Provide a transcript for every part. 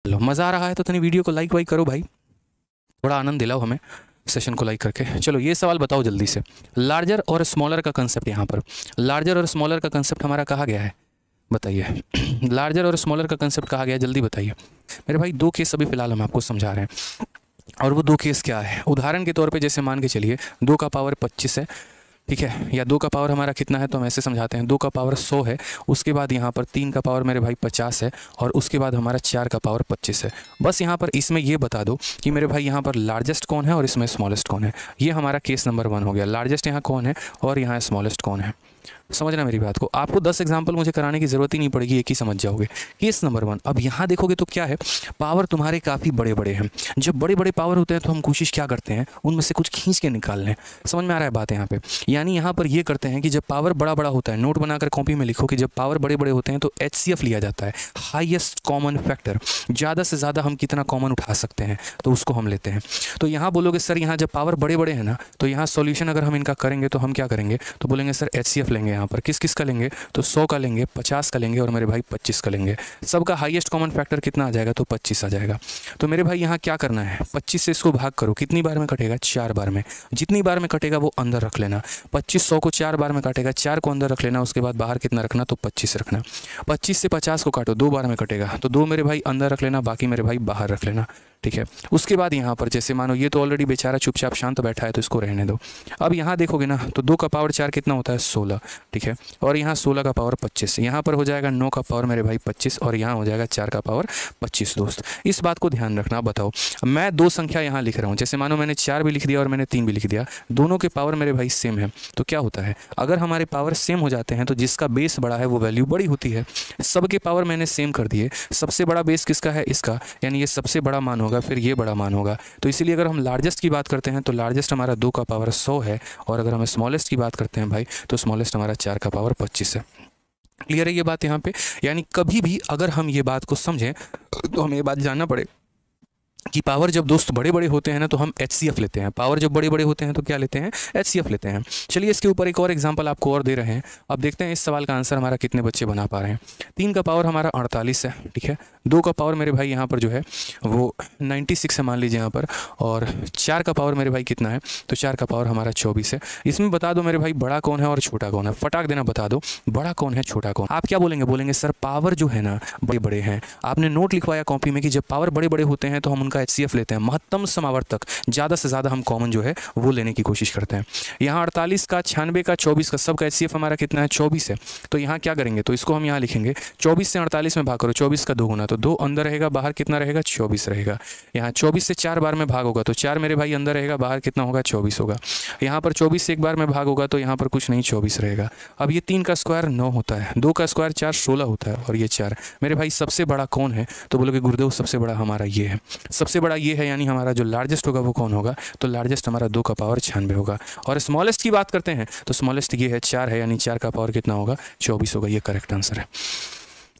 लो, मज़ा आ रहा है तो तनी वीडियो को लाइक वाइक करो भाई, थोड़ा आनंद दिलाओ हमें सेशन को लाइक करके। चलो ये सवाल बताओ जल्दी से, लार्जर और स्मॉलर का कंसेप्ट, यहाँ पर लार्जर और स्मॉलर का कंसेप्ट हमारा कहा गया है, बताइए। लार्जर और स्मॉलर का कंसेप्ट कहा गया है, जल्दी बताइए मेरे भाई। दो केस अभी फिलहाल हम आपको समझा रहे हैं, और वो दो केस क्या है, उदाहरण के तौर पे जैसे मान के चलिए 2 का पावर 25 है, ठीक है, या 2 का पावर हमारा कितना है, तो हम ऐसे समझाते हैं 2 का पावर 100 है, उसके बाद यहाँ पर 3 का पावर मेरे भाई 50 है, और उसके बाद हमारा 4 का पावर 25 है। बस यहाँ पर इसमें ये बता दो कि मेरे भाई यहाँ पर लार्जेस्ट कौन है और इसमें स्मॉलेस्ट कौन है। ये हमारा केस नंबर 1 हो गया, लार्जेस्ट यहाँ कौन है और यहाँ स्मॉलेस्ट कौन है। समझना मेरी बात को, आपको 10 एग्जाम्पल मुझे कराने की ज़रूरत ही नहीं पड़ेगी, एक ही समझ जाओगे। केस नंबर 1, अब यहाँ देखोगे तो क्या है, पावर तुम्हारे काफ़ी बड़े बड़े हैं। जब बड़े बड़े पावर होते हैं तो हम कोशिश क्या करते हैं, उनमें से कुछ खींच के निकाल लें। समझ में आ रहा है बात यहाँ पे, यानी यहाँ पर ये करते हैं कि जब पावर बड़ा बड़ा होता है, नोट बनाकर कॉपी में लिखो कि जब पावर बड़े बड़े होते हैं तो HCF लिया जाता है, हाईएस्ट कॉमन फैक्टर। ज़्यादा से ज़्यादा हम कितना कॉमन उठा सकते हैं तो उसको हम लेते हैं। तो यहाँ बोलोगे सर यहाँ जब पावर बड़े बड़े हैं ना, तो यहाँ सॉल्यूशन अगर हम इनका करेंगे तो हम क्या करेंगे, तो बोलेंगे सर HCF लेंगे। यहाँ पर किस किस का लेंगे, तो 100 का लेंगे, 50 का लेंगे और मेरे भाई 25 का लेंगे। सबका हाईएस्ट कॉमन फैक्टर कितना आ जाएगा, तो 25 आ जाएगा। तो मेरे भाई यहाँ क्या करना है, 25 से इसको भाग करो, कितनी बार में कटेगा, 4 बार में। जितनी बार में कटेगा वो अंदर रख लेना। 25 100 को 4 बार में काटेगा, 4 को अंदर रख लेना, उसके बाद बाहर कितना रखना, तो 25 रखना। 25 से 50 को काटो, 2 बार में कटेगा, तो 2 मेरे भाई अंदर रख लेना, बाकी मेरे भाई बाहर रख लेना, ठीक है। उसके बाद यहाँ पर जैसे मानो ये तो ऑलरेडी बेचारा चुपचाप शांत बैठा है तो इसको रहने दो। अब यहाँ देखोगे ना तो 2 का पावर 4 कितना होता है, 16, ठीक है, और यहाँ 16 का पावर 25, यहाँ पर हो जाएगा 9 का पावर मेरे भाई 25, और यहाँ हो जाएगा 4 का पावर 25। दोस्त इस बात को ध्यान रखना। बताओ मैं 2 संख्या यहाँ लिख रहा हूँ, जैसे मानो मैंने 4 भी लिख दिया और मैंने 3 भी लिख दिया, दोनों के पावर मेरे भाई सेम है, तो क्या होता है, अगर हमारे पावर सेम हो जाते हैं तो जिसका बेस बड़ा है वो वैल्यू बड़ी होती है। सबके पावर मैंने सेम कर दिए, सबसे बड़ा बेस किसका है, इसका, यानी ये सबसे बड़ा मान होगा, फिर ये बड़ा मान होगा। तो इसीलिए अगर हम लार्जेस्ट की बात करते हैं तो लार्जेस्ट हमारा 2 का पावर 100 है, और अगर हम स्मॉलेस्ट की बात करते हैं भाई तो स्मॉलेस्ट हमारा 4 का पावर 25 है। क्लियर है ये बात यहाँ पे, यानी कभी भी अगर हम ये बात को समझें तो हमें ये बात जानना पड़े कि पावर जब दोस्त बड़े बड़े होते हैं ना तो हम HCF लेते हैं, पावर जब बड़े बड़े होते हैं तो क्या लेते हैं, HCF लेते हैं। चलिए इसके ऊपर एक और एग्जांपल आपको और दे रहे हैं। अब देखते हैं इस सवाल का आंसर हमारा कितने बच्चे बना पा रहे हैं। 3 का पावर हमारा 48 है, ठीक है, 2 का पावर मेरे भाई यहाँ पर जो है वो 96 है मान लीजिए यहाँ पर, और 4 का पावर मेरे भाई कितना है, तो 4 का पावर हमारा 24 है। इसमें बता दो मेरे भाई बड़ा कौन है और छोटा कौन है, फटाक देना बता दो बड़ा कौन है छोटा कौन। आप क्या बोलेंगे, बोलेंगे सर पावर जो है ना बड़े बड़े हैं। आपने नोट लिखवाया कॉपी में कि जब पावर बड़े बड़े होते हैं तो हम उनका HCF लेते हैं, महत्तम समावर्तक, ज़्यादा से ज़्यादा हम कॉमन जो है वो लेने की कोशिश करते हैं। यहाँ 48 का, 96 का, 24 का, सबका HCF हमारा कितना है, 24 है। तो यहाँ क्या करेंगे, तो इसको हम यहाँ लिखेंगे 24 से 48 में भाग करो, 24 का 2 गुना, तो 2 अंदर रहेगा, बाहर कितना रहेगा, 24 रहेगा। यहाँ 24 से 4 बार में भाग होगा तो 4 मेरे भाई अंदर रहेगा, बाहर कितना होगा, 24 होगा। यहाँ पर 24 से 1 बार में भाग होगा तो यहाँ पर कुछ नहीं, 24 रहेगा। अब ये 3 का स्क्वायर 9 होता है, 2 का स्क्वायर 4 16 होता है, और ये 4 मेरे भाई सबसे बड़ा कौन है, तो बोलोगे गुरुदेव सबसे बड़ा हमारा ये है, सबसे बड़ा ये है, यानी हमारा जो लार्जेस्ट होगा वो कौन होगा, तो लार्जेस्ट हमारा 2 का पावर 96 होगा। और स्मॉलेस्ट की बात करते हैं तो स्मॉलेस्ट ये है 4 है, यानी 4 का पावर कितना होगा, 24 होगा। ये करेक्ट आंसर है,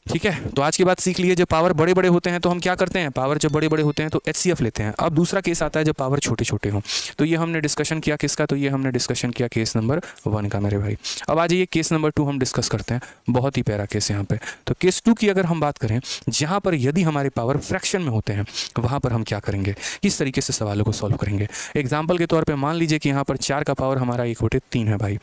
ठीक है। तो आज की बात सीख लिए, जब पावर बड़े बड़े होते हैं तो हम क्या करते हैं, पावर जब बड़े बड़े होते हैं तो HCF लेते हैं। अब दूसरा केस आता है जब पावर छोटे छोटे हों, तो ये हमने डिस्कशन किया किसका, तो ये हमने डिस्कशन किया केस नंबर 1 का मेरे भाई। अब आ जाइए केस नंबर 2 हम डिस्कस करते हैं, बहुत ही प्यारा केस यहाँ पे। तो केस 2 की अगर हम बात करें, जहाँ पर यदि हमारे पावर फ्रैक्शन में होते हैं वहाँ पर हम क्या करेंगे, किस तरीके से सवालों को सॉल्व करेंगे। एग्जाम्पल के तौर पर मान लीजिए कि यहाँ पर 4 का पावर हमारा 1/3 है भाई,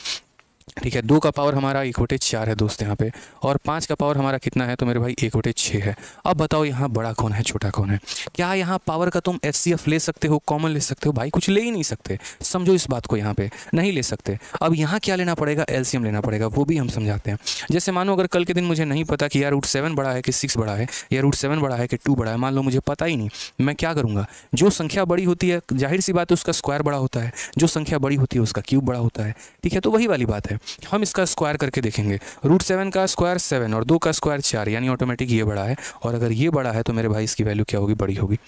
ठीक है, 2 का पावर हमारा 1/4 है दोस्त यहाँ पे, और 5 का पावर हमारा कितना है, तो मेरे भाई 1/6 है। अब बताओ यहाँ बड़ा कौन है छोटा कौन है। क्या यहाँ पावर का तुम HCF ले सकते हो, कॉमन ले सकते हो, भाई कुछ ले ही नहीं सकते, समझो इस बात को, यहाँ पे नहीं ले सकते। अब यहाँ क्या लेना पड़ेगा, LCM लेना पड़ेगा, वो भी हम समझाते हैं। जैसे मानो अगर कल के दिन मुझे नहीं पता कि यार √7 बड़ा है कि 6 बड़ा है, या √7 बड़ा है कि 2 बड़ा है, मान लो मुझे पता ही नहीं, मैं क्या करूँगा, जो संख्या बड़ी होती है जाहिर सी बात है उसका स्क्वायर बड़ा होता है, जो संख्या बड़ी होती है उसका क्यूब बड़ा होता है, ठीक है। तो वही वाली बात है, हम इसका स्क्वायर करके देखेंगे। √7 का स्क्वायर 7 और 2 का स्क्वायर 4, यानी ऑटोमेटिक ये बड़ा है, और अगर ये बड़ा है तो मेरे भाई इसकी वैल्यू क्या होगी, बड़ी होगी।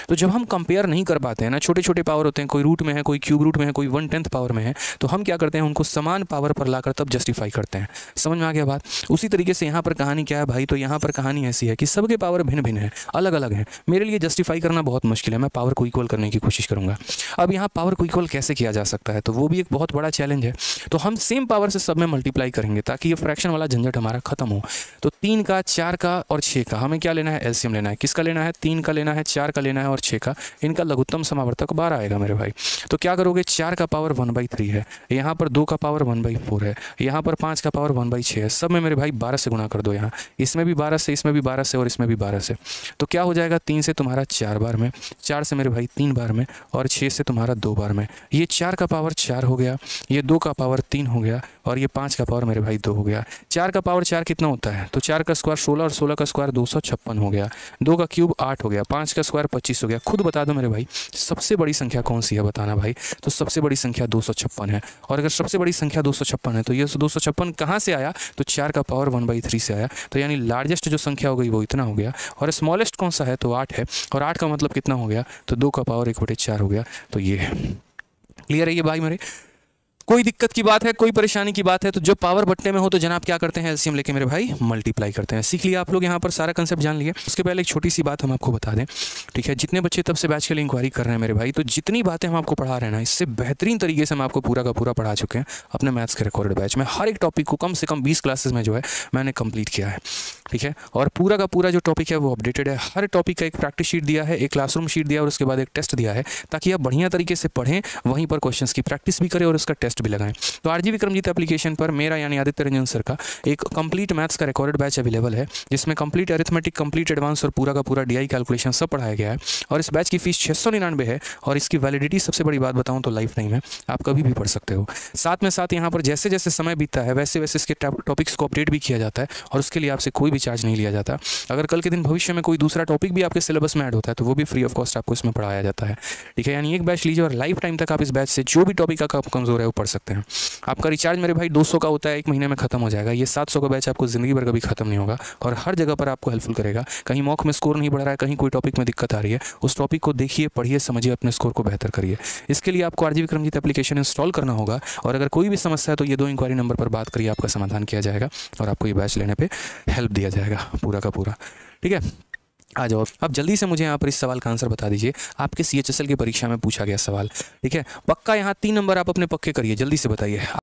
तो जब हम कंपेयर नहीं कर पाते हैं ना, छोटे छोटे पावर होते हैं, कोई रूट में है, कोई क्यूब रूट में है, कोई 1/10 पावर में है, तो हम क्या करते हैं, उनको समान पावर पर लाकर तब जस्टिफाई करते हैं। समझ में आ गया बात। उसी तरीके से यहाँ पर कहानी क्या है भाई, तो यहाँ पर कहानी ऐसी है कि सबके पावर भिन्न भिन्न है, अलग अलग है। मेरे लिए जस्टिफाई करना बहुत मुश्किल है, मैं पावर को इक्वल करने की कोशिश करूँगा। अब यहाँ पावर को इक्वल कैसे किया जा सकता है, तो वो भी एक बहुत बड़ा चैलेंज है। तो हम सेम पावर पावर से सब में मल्टीप्लाई करेंगे ताकि ये फ्रैक्शन वाला झंझट हमारा खत्म हो। तो 3 का, 4 का और 6 का हमें क्या लेना है, एलसीएम लेना है। किसका लेना है, 3 का लेना है, 4 का लेना है और 6 का। इनका लघुत्तम समावर्तक 12 आएगा मेरे भाई। तो क्या करोगे, 4 का पावर 1/3 है, यहाँ पर 2 का पावर 1/4 है, यहाँ पर 5 का पावर 1/6 है। सब में मेरे भाई 12 से गुणा कर दो, यहाँ इसमें भी 12 से, इसमें भी 12 से और इसमें भी 12 से। तो क्या हो जाएगा, 3 से तुम्हारा 4 बार में, 4 से मेरे भाई 3 बार में और 6 से तुम्हारा 2 बार में। ये 4 का पावर 4 हो गया, ये 2 का पावर 3 हो गया और ये 5 का पावर मेरे भाई 2 हो गया। 4 का पावर 4 कितना होता है, तो 4 का स्क्वायर 16 और 16 का स्क्वायर 256 हो गया। 2 का क्यूब 8 हो गया, 5 का स्क्वायर 25 हो गया। खुद बता दो मेरे भाई सबसे बड़ी संख्या कौन सी है, बताना भाई। तो सबसे बड़ी संख्या 256 है। और अगर सबसे बड़ी संख्या 256 है तो ये 256 कहाँ से आया, तो 4 का पावर 1/3 से आया। तो यानी लार्जेस्ट जो संख्या हो गई वो इतना हो गया। और स्मॉलेस्ट कौन सा है, तो 8 है। और 8 का मतलब कितना हो गया, तो 2 का पावर 1/4 हो गया। तो ये है। क्लियर है ये भाई मेरे। कोई दिक्कत की बात है, कोई परेशानी की बात है, तो जब पावर बट्टे में हो तो जनाब क्या करते हैं, एलसीएम लेके मेरे भाई मल्टीप्लाई करते हैं। सीख लिया आप लोग, यहाँ पर सारा कंसेप्ट जान लिए। उसके पहले एक छोटी सी बात हम आपको बता दें, ठीक है। जितने बच्चे तब से बैच के लिए इंक्वायरी कर रहे हैं मेरे भाई, तो जितनी बातें हम आपको पढ़ा रहे हैं ना, इससे बेहतरीन तरीके से हम आपको पूरा का पूरा पढ़ा चुके हैं अपने मैथ्स के रिकॉर्डेड बैच में। हर एक टॉपिक को कम से कम 20 क्लासेस में जो है मैंने कंप्लीट किया है, ठीक है। और पूरा का पूरा जो टॉपिक है वो अपडेटेड है। हर टॉपिक का एक प्रैक्टिस शीट दिया है, एक क्लासरूम शीट दिया है और उसके बाद एक टेस्ट दिया है, ताकि आप बढ़िया तरीके से पढ़ें, वहीं पर क्वेश्चंस की प्रैक्टिस भी करें और उसका टेस्ट भी लगाएं। तो आरजी विक्रमजीत एप्लीकेशन पर मेरा यानी आदित्य रंजन सर का एक कंप्लीट मैथ्स का रिकॉर्डेड बैच अवेलेबल है, जिसमें कंप्लीट अरिथमेटिक, कंप्लीट एडवांस और पूरा का पूरा डीआई कैलकुलेशन सब पढ़ाया गया है। और इस बैच की फीस 699 है और इसकी वैलिडिटी सबसे बड़ी बात बताऊं तो लाइफ टाइम है, आप कभी भी पढ़ सकते हो। साथ में साथ यहाँ पर जैसे जैसे समय बीतता है वैसे वैसे इसके टॉपिक्स को अपडेट भी किया जाता है और उसके लिए आपसे कोई भी चार्ज नहीं लिया जाता। अगर कल के दिन भविष्य में कोई दूसरा टॉपिक भी आपके सिलेबस में ऐड होता है तो वो भी फ्री ऑफ कॉस्ट आपको इसमें पढ़ाया जाता है, ठीक है। यानी एक बैच लीजिए और लाइफ टाइम तक आप इस बैच से जो भी टॉपिक का कमजोर है वो पढ़ सकते हैं। आपका रिचार्ज मेरे भाई 200 का होता है, 1 महीने में खत्म हो जाएगा। ये 700 का बैच आपको जिंदगी भर कभी खत्म नहीं होगा और हर जगह पर आपको हेल्पफुल करेगा। कहीं मॉक में स्कोर नहीं बढ़ रहा है, कहीं कोई टॉपिक में दिक्कत आ रही है, उस टॉपिक को देखिए, पढ़िए, समझिए, अपने स्कोर को बेहतर करिए। इसके लिए आपको आरजी विक्रमजीत एप्लीकेशन इंस्टॉल करना होगा और अगर कोई भी समस्या है तो ये 2 इंक्वायरी नंबर पर बात करिए, आपका समाधान किया जाएगा और आपको ये बैच लेने पर हेल्प दिया जाएगा पूरा का पूरा, ठीक है। आ जाओ अब जल्दी से मुझे यहाँ पर इस सवाल का आंसर बता दीजिए। आपके सीएचएसएल की परीक्षा में पूछा गया सवाल, ठीक है। पक्का यहाँ 3 नंबर आप अपने पक्के करिए, जल्दी से बताइए।